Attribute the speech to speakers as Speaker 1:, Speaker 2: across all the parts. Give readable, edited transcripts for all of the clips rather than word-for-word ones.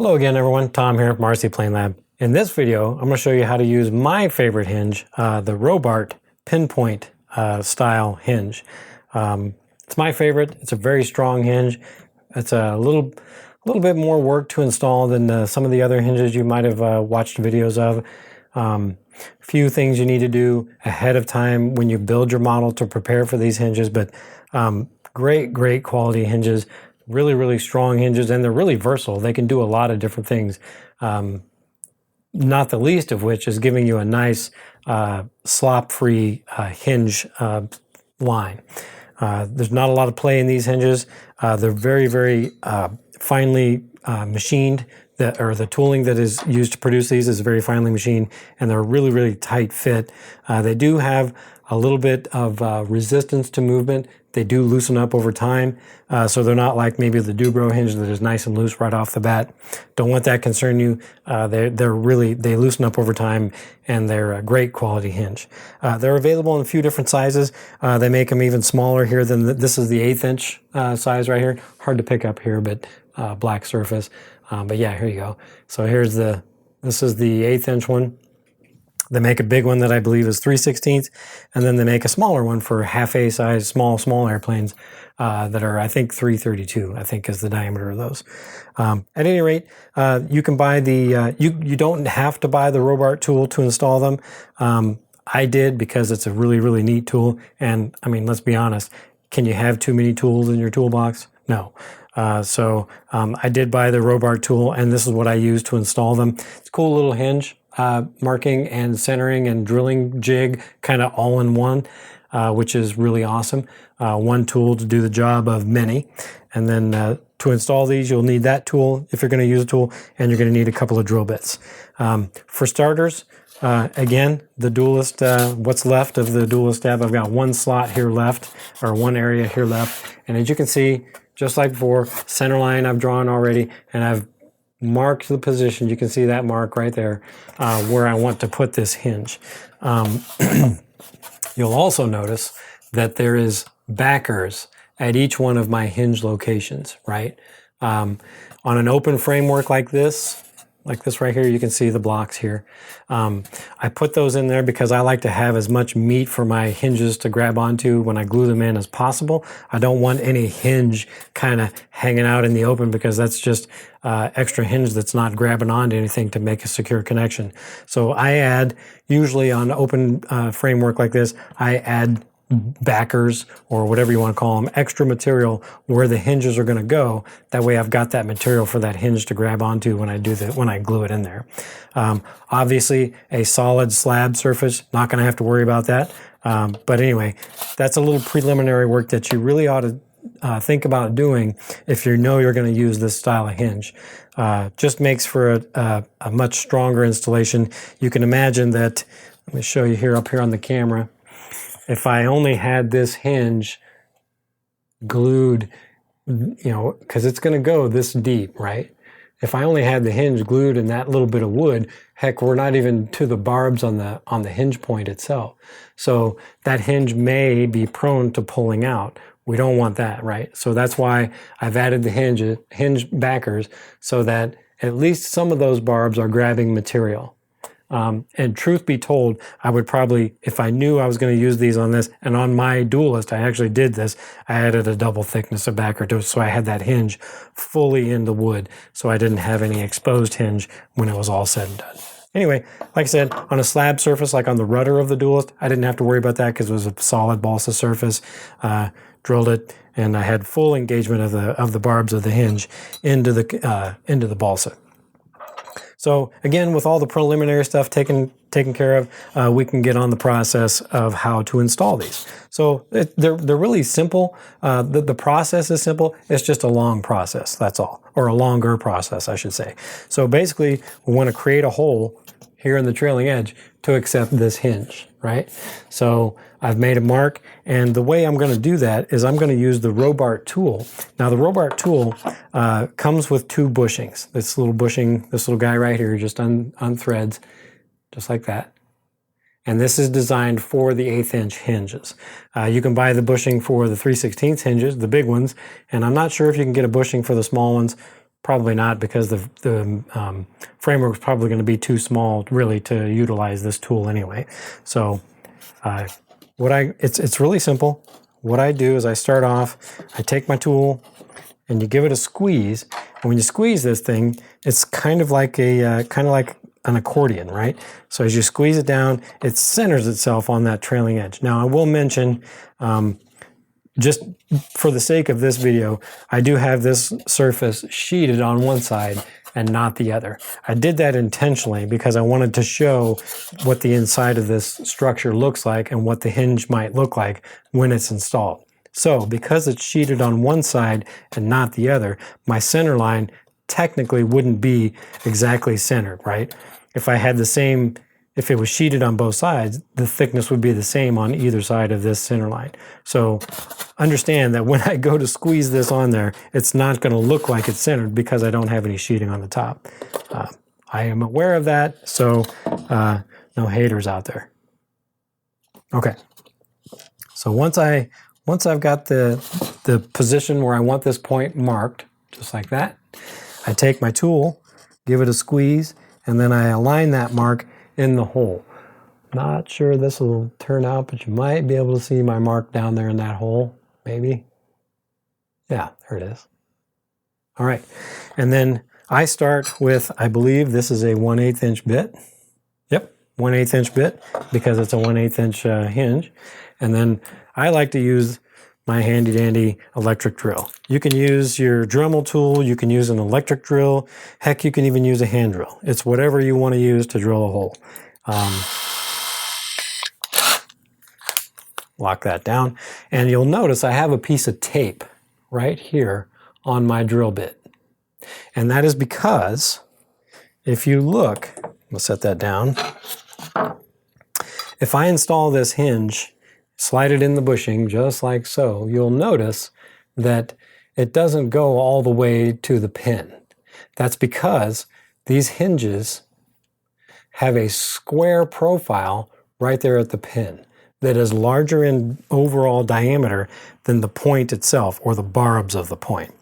Speaker 1: Hello again everyone, Tom here from RC Plane Lab. In this video, I'm going to show you how to use my favorite hinge, the Robart pinpoint style hinge. It's my favorite. It's a very strong hinge. It's a little bit more work to install than some of the other hinges you might have watched videos of. Few things you need to do ahead of time when you build your model to prepare for these hinges, but great quality hinges. Really strong hinges, and they're really versatile. They can do a lot of different things, not the least of which is giving you a nice slop-free hinge line. There's not a lot of play in these hinges. They're very finely machined. The tooling that is used to produce these is very finely machined, and they're really tight fit. They do have a little bit of resistance to movement. They do loosen up over time, so they're not like maybe the Dubro hinge that is nice and loose right off the bat. Don't let that concern you. They loosen up over time, and they're a great quality hinge. They're available in a few different sizes. They make them even smaller here than this is the 1/8 inch size right here. Hard to pick up here, but black surface. But yeah, here you go. So this is the 1/8 inch one. They make a big one that I believe is 3/16, and then they make a smaller one for half-A size, small airplanes that are, I think, 332, I think is the diameter of those. At any rate, you can buy you don't have to buy the Robart tool to install them. I did because it's a really neat tool, and I mean, let's be honest, can you have too many tools in your toolbox? No. So I did buy the Robart tool, and this is what I use to install them. It's a cool little hinge. Marking and centering and drilling jig kind of all in one, which is really awesome. One tool to do the job of many. And then to install these, you'll need that tool if you're going to use a tool, and you're going to need a couple of drill bits. For starters, again, the Duelist, what's left of the Duelist tab, I've got one slot here left, or one area here left. And as you can see, just like before, center line I've drawn already, and I've marked the position. You can see that mark right there where I want to put this hinge. You'll also notice that there is backers at each one of my hinge locations, right? On an open framework like this right here, you can see the blocks here. I put those in there because I like to have as much meat for my hinges to grab onto when I glue them in as possible. I don't want any hinge kind of hanging out in the open because that's just extra hinge that's not grabbing onto anything to make a secure connection. So I add, usually on open framework like this, I add backers, or whatever you want to call them, extra material where the hinges are going to go. That way I've got that material for that hinge to grab onto when I glue it in there. Obviously a solid slab surface, not going to have to worry about that. But anyway, that's a little preliminary work that you really ought to think about doing if you know you're going to use this style of hinge. Just makes for a much stronger installation. You can imagine that, let me show you here up here on the camera. If I only had this hinge glued, because it's going to go this deep, right? If I only had the hinge glued in that little bit of wood, heck, we're not even to the barbs on the hinge point itself. So that hinge may be prone to pulling out. We don't want that, right? So that's why I've added the hinge backers so that at least some of those barbs are grabbing material. And truth be told, I would probably, if I knew I was going to use these on this, and on my Duelist, I actually did this, I added a double thickness of backer to it, so I had that hinge fully in the wood, so I didn't have any exposed hinge when it was all said and done. Anyway, like I said, on a slab surface, like on the rudder of the Duelist, I didn't have to worry about that because it was a solid balsa surface. Drilled it, and I had full engagement of the barbs of the hinge into the balsa. So again, with all the preliminary stuff taken care of, we can get on the process of how to install these. So they're really simple. The process is simple. It's just a long process, that's all. Or a longer process, I should say. So basically, we want to create a hole here in the trailing edge to accept this hinge, right? So I've made a mark, and the way I'm going to do that is I'm going to use the Robart tool. Now the Robart tool comes with two bushings. This little bushing, this little guy right here, just unthreads, just like that. And this is designed for the 1/8 inch hinges. You can buy the bushing for the 3/16 hinges, the big ones, and I'm not sure if you can get a bushing for the small ones. Probably not, because the framework is probably going to be too small really to utilize this tool anyway. So it's really simple. What I do is I start off, I take my tool and you give it a squeeze. And when you squeeze this thing, it's kind of like an accordion, right? So as you squeeze it down, it centers itself on that trailing edge. Now I will mention, just for the sake of this video, I do have this surface sheeted on one side and not the other. I did that intentionally because I wanted to show what the inside of this structure looks like and what the hinge might look like when it's installed. So because it's sheeted on one side and not the other, my center line technically wouldn't be exactly centered, right? If I had the same, if it was sheeted on both sides, the thickness would be the same on either side of this center line. So understand that when I go to squeeze this on there, it's not going to look like it's centered because I don't have any sheeting on the top. I am aware of that, so no haters out there. Okay, so once I've got the position where I want this point marked, just like that, I take my tool, give it a squeeze, and then I align that mark in the hole. Not sure this will turn out, but you might be able to see my mark down there in that hole, maybe. Yeah, there it is. All right, and then I start with, I believe this is a 1/8 inch bit. Yep, 1/8 inch bit, because it's a 1/8 inch hinge. And then I like to use my handy dandy electric drill. You can use your Dremel tool, you can use an electric drill, heck, you can even use a hand drill. It's whatever you want to use to drill a hole. Lock that down, and you'll notice I have a piece of tape right here on my drill bit. And that is because if you look, we'll set that down. If I install this hinge, slide it in the bushing just like so, you'll notice that it doesn't go all the way to the pin. That's because these hinges have a square profile right there at the pin that is larger in overall diameter than the point itself or the barbs of the point.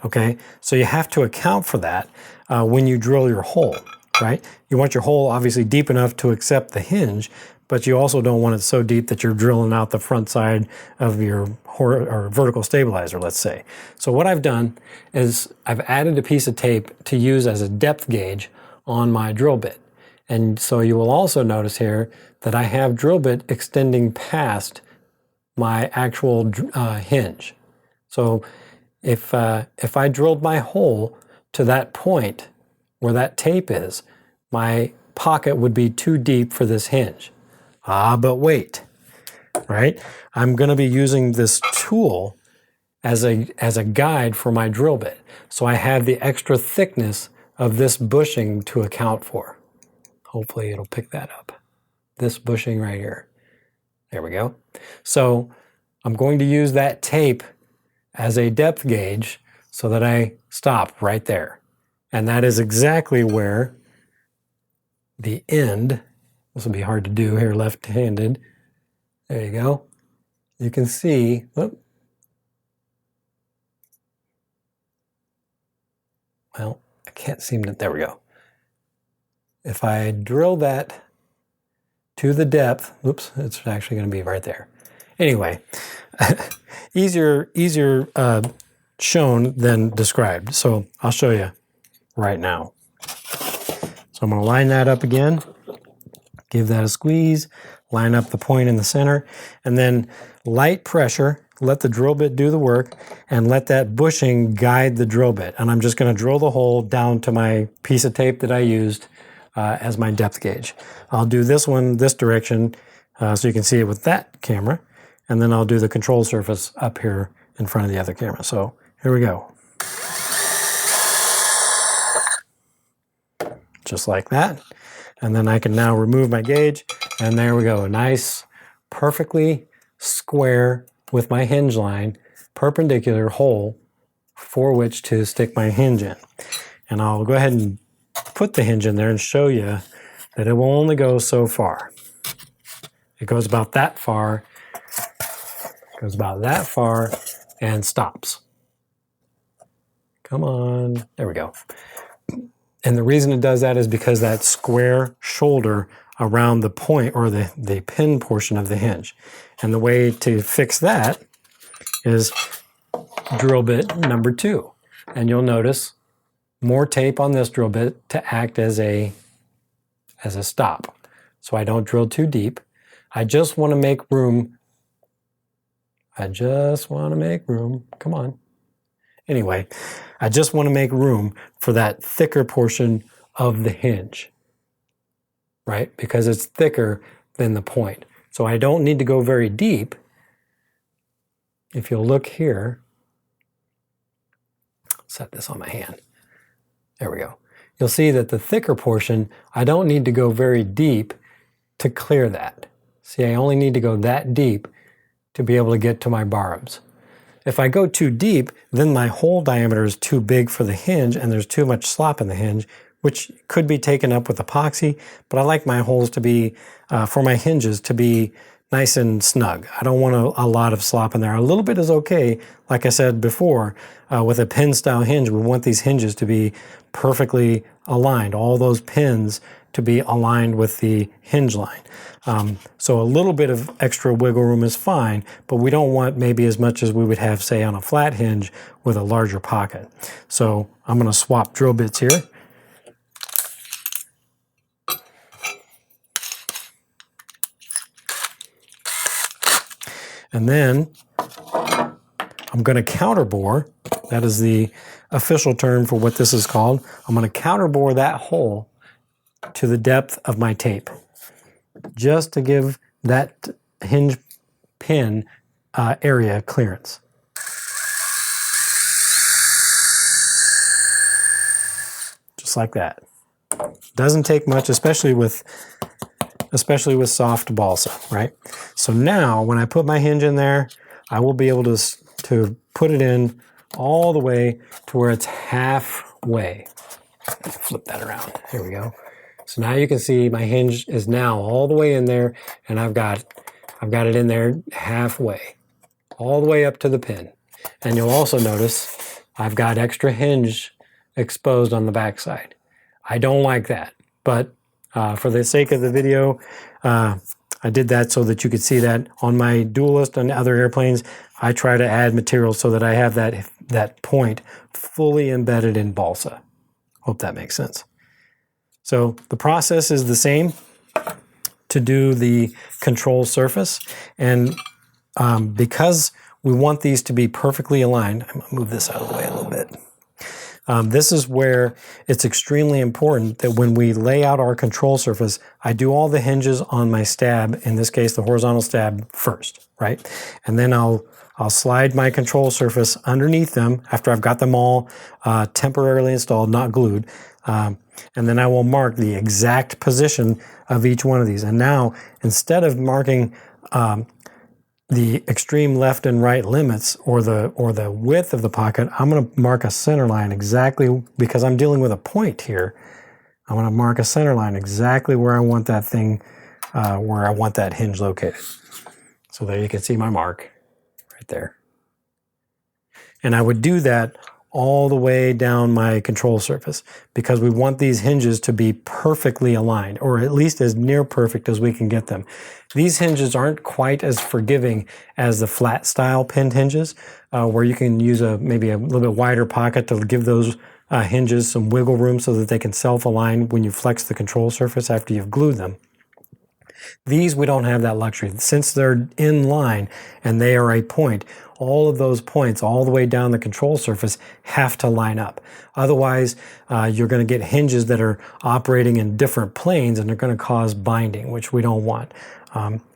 Speaker 1: Okay, so you have to account for that when you drill your hole, right? You want your hole obviously deep enough to accept the hinge, but you also don't want it so deep that you're drilling out the front side of your or vertical stabilizer, let's say. So what I've done is I've added a piece of tape to use as a depth gauge on my drill bit. And so you will also notice here that I have drill bit extending past my actual hinge. So if I drilled my hole to that point where that tape is, my pocket would be too deep for this hinge. But wait, right? I'm going to be using this tool as a guide for my drill bit. So I have the extra thickness of this bushing to account for. Hopefully it'll pick that up. This bushing right here. There we go. So I'm going to use that tape as a depth gauge so that I stop right there. And that is exactly where the end, this will be hard to do here left-handed. There you go. You can see, whoop. Well, I can't seem to, there we go. If I drill that to the depth, oops, it's actually going to be right there. Anyway, easier shown than described. So I'll show you right now. So I'm going to line that up again, give that a squeeze, line up the point in the center, and then light pressure, let the drill bit do the work, and let that bushing guide the drill bit. And I'm just going to drill the hole down to my piece of tape that I used as my depth gauge. I'll do this one this direction so you can see it with that camera, and then I'll do the control surface up here in front of the other camera. So here we go. Just like that. And then I can now remove my gauge, and there we go. A nice, perfectly square with my hinge line, perpendicular hole for which to stick my hinge in. And I'll go ahead and put the hinge in there and show you that it will only go so far. It goes about that far, and stops. Come on. There we go. And the reason it does that is because that square shoulder around the point or the pin portion of the hinge. And the way to fix that is drill bit number 2. And you'll notice more tape on this drill bit to act as a stop. So I don't drill too deep. I just want to make room. Come on. Anyway, I just want to make room for that thicker portion of the hinge, right? Because it's thicker than the point. So I don't need to go very deep. If you'll look here, set this on my hand. There we go. You'll see that the thicker portion, I don't need to go very deep to clear that. See, I only need to go that deep to be able to get to my barbs. If I go too deep, then my hole diameter is too big for the hinge and there's too much slop in the hinge, which could be taken up with epoxy, but I like my holes to be, for my hinges, to be nice and snug. I don't want a lot of slop in there. A little bit is okay. Like I said before, with a pin style hinge, we want these hinges to be perfectly aligned. All those pins to be aligned with the hinge line. So a little bit of extra wiggle room is fine, but we don't want maybe as much as we would have, say, on a flat hinge with a larger pocket. So I'm going to swap drill bits here. And then I'm going to counterbore. That is the official term for what this is called. I'm going to counterbore that hole to the depth of my tape, just to give that hinge pin area clearance. Just like that. Doesn't take much, especially with soft balsa, right? So now when I put my hinge in there, I will be able to put it in all the way to where it's halfway. Flip that around. Here we go. So now you can see my hinge is now all the way in there, and I've got it in there halfway, all the way up to the pin. And you'll also notice I've got extra hinge exposed on the backside. I don't like that, but for the sake of the video, I did that so that you could see that. On my Duelist and other airplanes, I try to add material so that I have that point fully embedded in balsa. Hope that makes sense. So the process is the same to do the control surface. And because we want these to be perfectly aligned, I'm going to move this out of the way a little bit. This is where it's extremely important that when we lay out our control surface, I do all the hinges on my stab, in this case the horizontal stab first, right? And then I'll slide my control surface underneath them after I've got them all temporarily installed, not glued. And then I will mark the exact position of each one of these. And now, instead of marking the extreme left and right limits or the width of the pocket, I'm going to mark a center line exactly, because I'm dealing with a point here. I'm going to mark a center line exactly where I want that thing, where I want that hinge located. So there you can see my mark right there. And I would do that all the way down my control surface, because we want these hinges to be perfectly aligned, or at least as near perfect as we can get them. These hinges aren't quite as forgiving as the flat style pinned hinges, where you can use maybe a little bit wider pocket to give those hinges some wiggle room so that they can self-align when you flex the control surface after you've glued them. These, we don't have that luxury. Since they're in line and they are a point, all of those points all the way down the control surface have to line up. Otherwise, you're going to get hinges that are operating in different planes, and they're going to cause binding, which we don't want.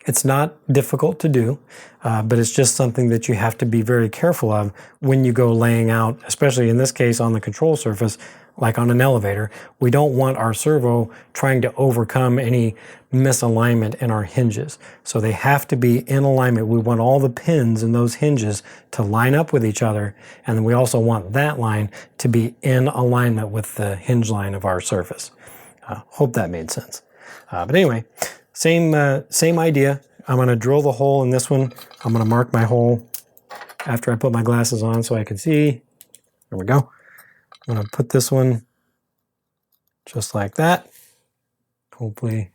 Speaker 1: It's not difficult to do, but it's just something that you have to be very careful of when you go laying out, especially in this case on the control surface, like on an elevator. We don't want our servo trying to overcome any misalignment in our hinges. So they have to be in alignment. We want all the pins in those hinges to line up with each other, and then we also want that line to be in alignment with the hinge line of our surface. Hope that made sense. But anyway, same idea. I'm going to drill the hole in this one. I'm going to mark my hole after I put my glasses on so I can see. There we go. I'm going to put this one just like that. Hopefully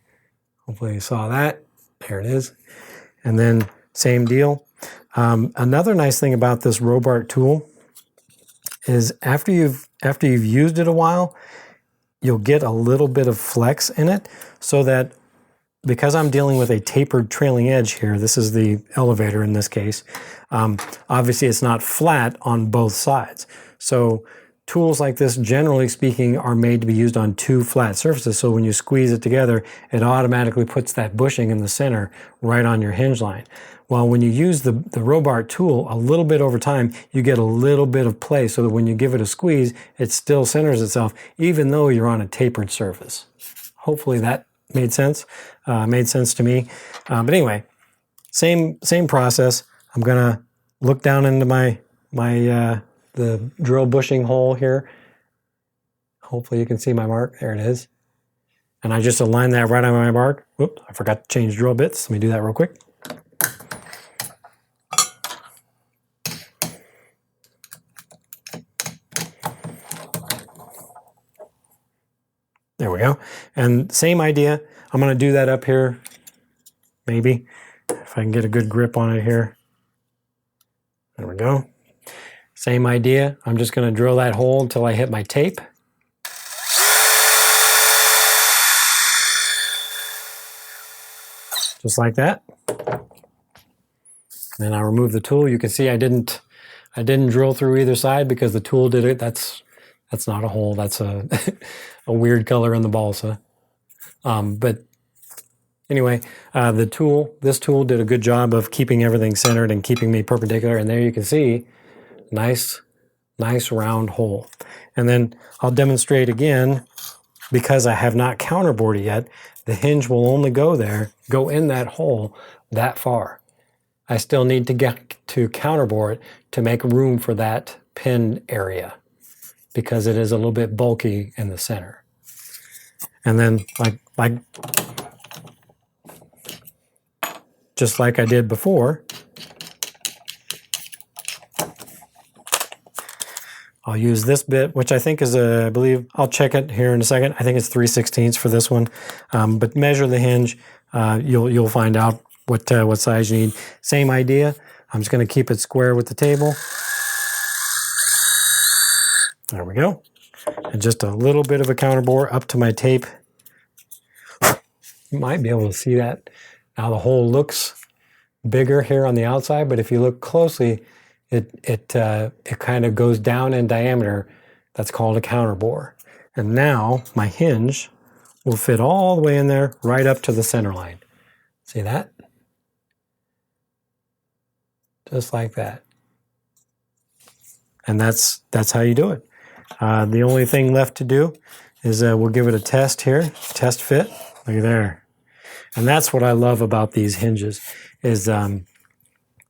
Speaker 1: you saw that. There it is. And then same deal. Another nice thing about this Robart tool is after you've used it a while, you'll get a little bit of flex in it, so that because I'm dealing with a tapered trailing edge here, this is the elevator in this case, obviously it's not flat on both sides. So tools like this, generally speaking, are made to be used on two flat surfaces, so when you squeeze it together, it automatically puts that bushing in the center right on your hinge line. Well, when you use the Robart tool, a little bit over time, you get a little bit of play, so that when you give it a squeeze, it still centers itself, even though you're on a tapered surface. Hopefully that made sense. Made sense to me. But anyway, same process. I'm gonna look down into the drill bushing hole here. Hopefully you can see my mark. There it is. And I just align that right on my mark. Whoops, I forgot to change drill bits. Let me do that real quick. There we go. And same idea. I'm going to do that up here, maybe, if I can get a good grip on it here. There we go. Same idea. I'm just going to drill that hole until I hit my tape. Just like that. Then I remove the tool. You can see I didn't drill through either side because the tool did it. That's not a hole. That's a a weird color in the balsa. But anyway, this tool did a good job of keeping everything centered and keeping me perpendicular. And there you can see, nice round hole. And then I'll demonstrate again, because I have not counterbored it yet, the hinge will only go in that hole that far. I still need to get to counterbore it to make room for that pin area, because it is a little bit bulky in the center. And then just like I did before, I'll use this bit, which I think is I believe, I'll check it here in a second. I think it's 3/16 for this one. But measure the hinge. You'll find out what size you need. Same idea. I'm just going to keep it square with the table. There we go. And just a little bit of a counterbore up to my tape. You might be able to see that. Now the hole looks bigger here on the outside, but if you look closely, it kind of goes down in diameter. That's called a counterbore. And now my hinge will fit all the way in there, right up to the center line. See that? Just like that. And that's how you do it. The only thing left to do is we'll give it a test here, test fit. Look at there. And that's what I love about these hinges is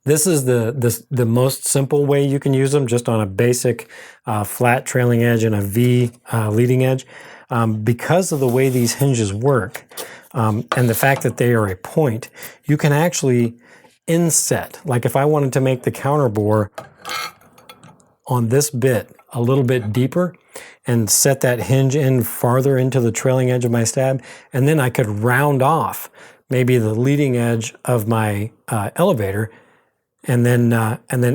Speaker 1: this is the most simple way you can use them, just on a basic flat trailing edge and a V leading edge. Because of the way these hinges work and the fact that they are a point, you can actually inset. Like if I wanted to make the counterbore on this bit a little bit deeper and set that hinge in farther into the trailing edge of my stab, and then I could round off maybe the leading edge of my elevator, and then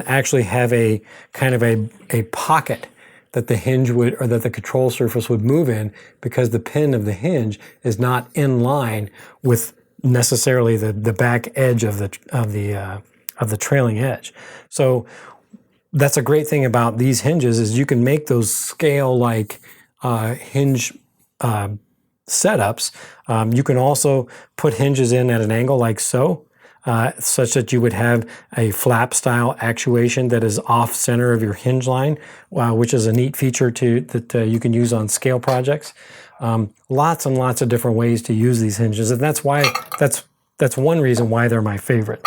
Speaker 1: actually have a kind of a pocket that the hinge would, or that the control surface would move in, because the pin of the hinge is not in line with necessarily the back edge of the trailing edge. So that's a great thing about these hinges, is you can make those scale like hinge setups. You can also put hinges in at an angle like so, such that you would have a flap style actuation that is off center of your hinge line, which is a neat feature that you can use on scale projects. Lots and lots of different ways to use these hinges, and that's one reason why they're my favorite.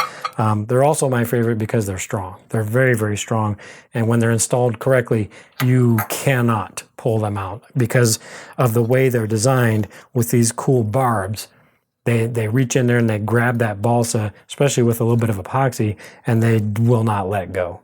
Speaker 1: They're also my favorite because they're strong. They're very, very strong, and when they're installed correctly, you cannot pull them out because of the way they're designed with these cool barbs. They reach in there and they grab that balsa, especially with a little bit of epoxy, and they will not let go.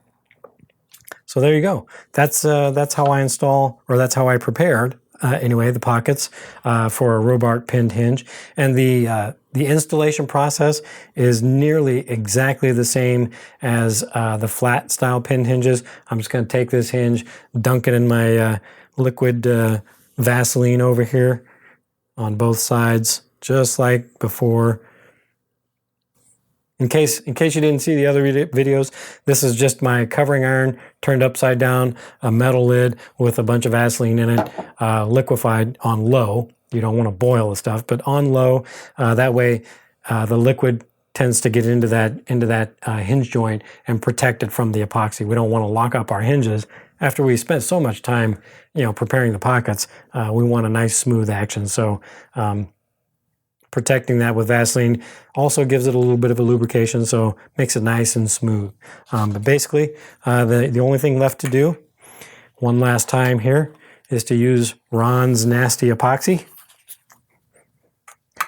Speaker 1: So there you go. That's how I install, or that's how I prepared, anyway, the pockets for a Robart pinned hinge. And the installation process is nearly exactly the same as the flat style pinned hinges. I'm just going to take this hinge, dunk it in my liquid Vaseline over here on both sides, just like before. In case you didn't see the other videos, this is just my covering iron turned upside down, a metal lid with a bunch of Vaseline in it, liquefied on low. You don't want to boil the stuff, but on low. That way, the liquid tends to get into that hinge joint and protect it from the epoxy. We don't want to lock up our hinges after we spent so much time, preparing the pockets. We want a nice smooth action. So. Protecting that with Vaseline also gives it a little bit of a lubrication, so makes it nice and smooth. But basically, the only thing left to do, one last time here, is to use Ron's Nasty Epoxy.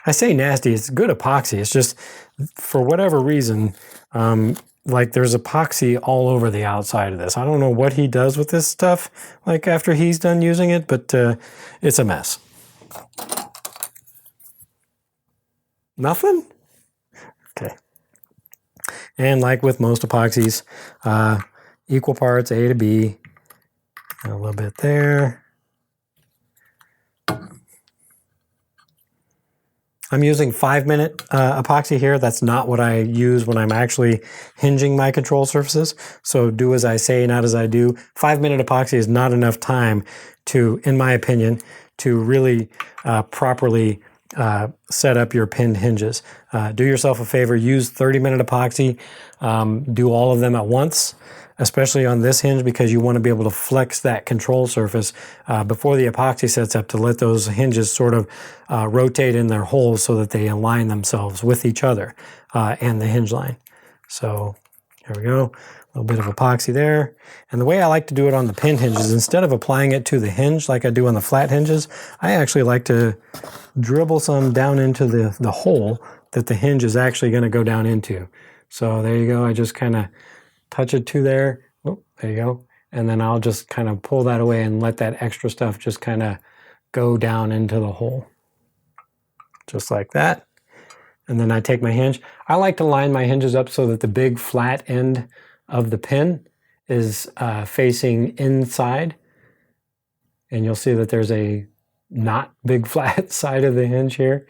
Speaker 1: I say nasty, it's good epoxy. It's just, for whatever reason, like there's epoxy all over the outside of this. I don't know what he does with this stuff, like after he's done using it, but it's a mess. Nothing? Okay. And like with most epoxies, equal parts A to B, a little bit there. I'm using 5-minute epoxy here. That's not what I use when I'm actually hinging my control surfaces. So do as I say, not as I do. 5-minute epoxy is not enough time to, in my opinion, to really properly set up your pinned hinges. Do yourself a favor, use 30-minute epoxy. Do all of them at once, especially on this hinge, because you want to be able to flex that control surface before the epoxy sets up, to let those hinges sort of rotate in their holes so that they align themselves with each other and the hinge line. So here we go. A little bit of epoxy there. And the way I like to do it on the pin hinges, instead of applying it to the hinge like I do on the flat hinges, I actually like to dribble some down into the hole that the hinge is actually going to go down into. So there you go. I just kind of touch it to there. Oh, there you go. And then I'll just kind of pull that away and let that extra stuff just kind of go down into the hole. Just like that. And then I take my hinge. I like to line my hinges up so that the big flat end of the pin is facing inside, and you'll see that there's a not big flat side of the hinge here.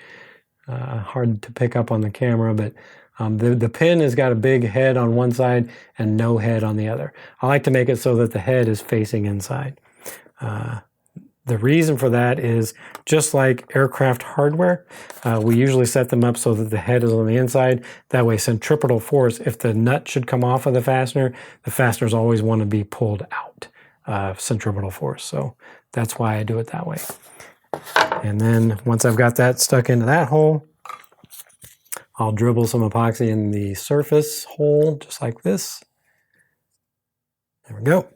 Speaker 1: Hard to pick up on the camera, but the pin has got a big head on one side and no head on the other. I like to make it so that the head is facing inside. The reason for that is, just like aircraft hardware, we usually set them up so that the head is on the inside. That way, centripetal force, if the nut should come off of the fasteners always want to be pulled out, centripetal force. So that's why I do it that way. And then once I've got that stuck into that hole, I'll dribble some epoxy in the surface hole, just like this. There we go.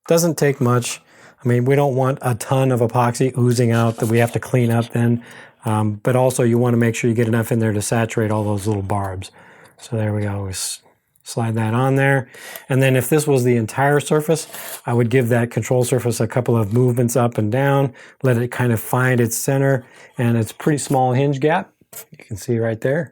Speaker 1: Doesn't take much. I mean, we don't want a ton of epoxy oozing out that we have to clean up then, but also you want to make sure you get enough in there to saturate all those little barbs. So there we go. We slide that on there. And then if this was the entire surface, I would give that control surface a couple of movements up and down, let it kind of find its center, and it's a pretty small hinge gap. You can see right there.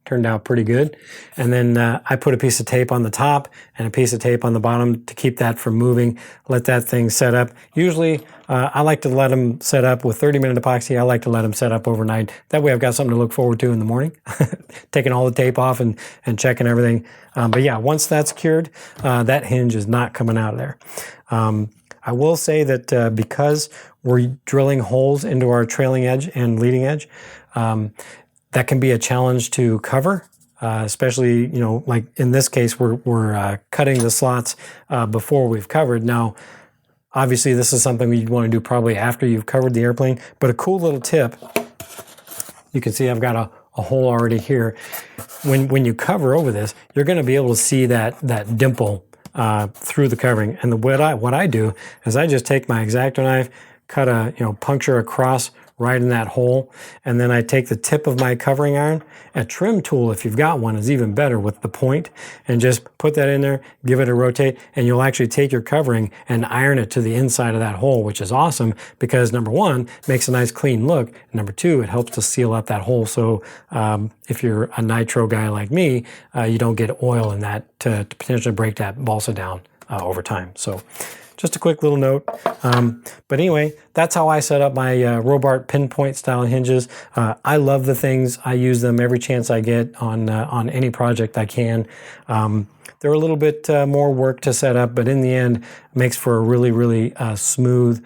Speaker 1: Turned out pretty good. And then I put a piece of tape on the top and a piece of tape on the bottom to keep that from moving. Let that thing set up. Usually I like to let them set up with 30-minute epoxy. I like to let them set up overnight. That way I've got something to look forward to in the morning. Taking all the tape off and checking everything. But yeah, once that's cured, that hinge is not coming out of there. I will say that because we're drilling holes into our trailing edge and leading edge, that can be a challenge to cover, especially, like in this case, we're cutting the slots before we've covered. Now, obviously, this is something you'd want to do probably after you've covered the airplane, but a cool little tip, you can see I've got a hole already here. When you cover over this, you're going to be able to see that dimple through the covering. And what I do is I just take my X-Acto knife, cut a, puncture across right in that hole. And then I take the tip of my covering iron, a trim tool, if you've got one, is even better with the point, and just put that in there, give it a rotate, and you'll actually take your covering and iron it to the inside of that hole, which is awesome because number one, makes a nice clean look. And number two, it helps to seal up that hole. So if you're a nitro guy like me, you don't get oil in that to potentially break that balsa down over time. So just a quick little note. But anyway, that's how I set up my Robart pinpoint style hinges. I love the things. I use them every chance I get on any project I can. They're a little bit more work to set up, but in the end, makes for a really, really smooth,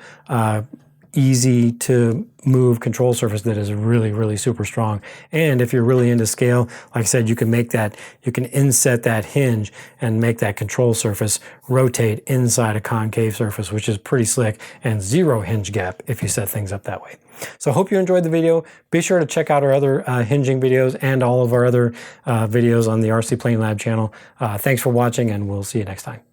Speaker 1: easy to move control surface that is really, really super strong. And if you're really into scale, like I said, you can inset that hinge and make that control surface rotate inside a concave surface, which is pretty slick, and zero hinge gap if you set things up that way. So I hope you enjoyed the video. Be sure to check out our other hinging videos and all of our other videos on the RC Plane Lab channel. Thanks for watching, and we'll see you next time.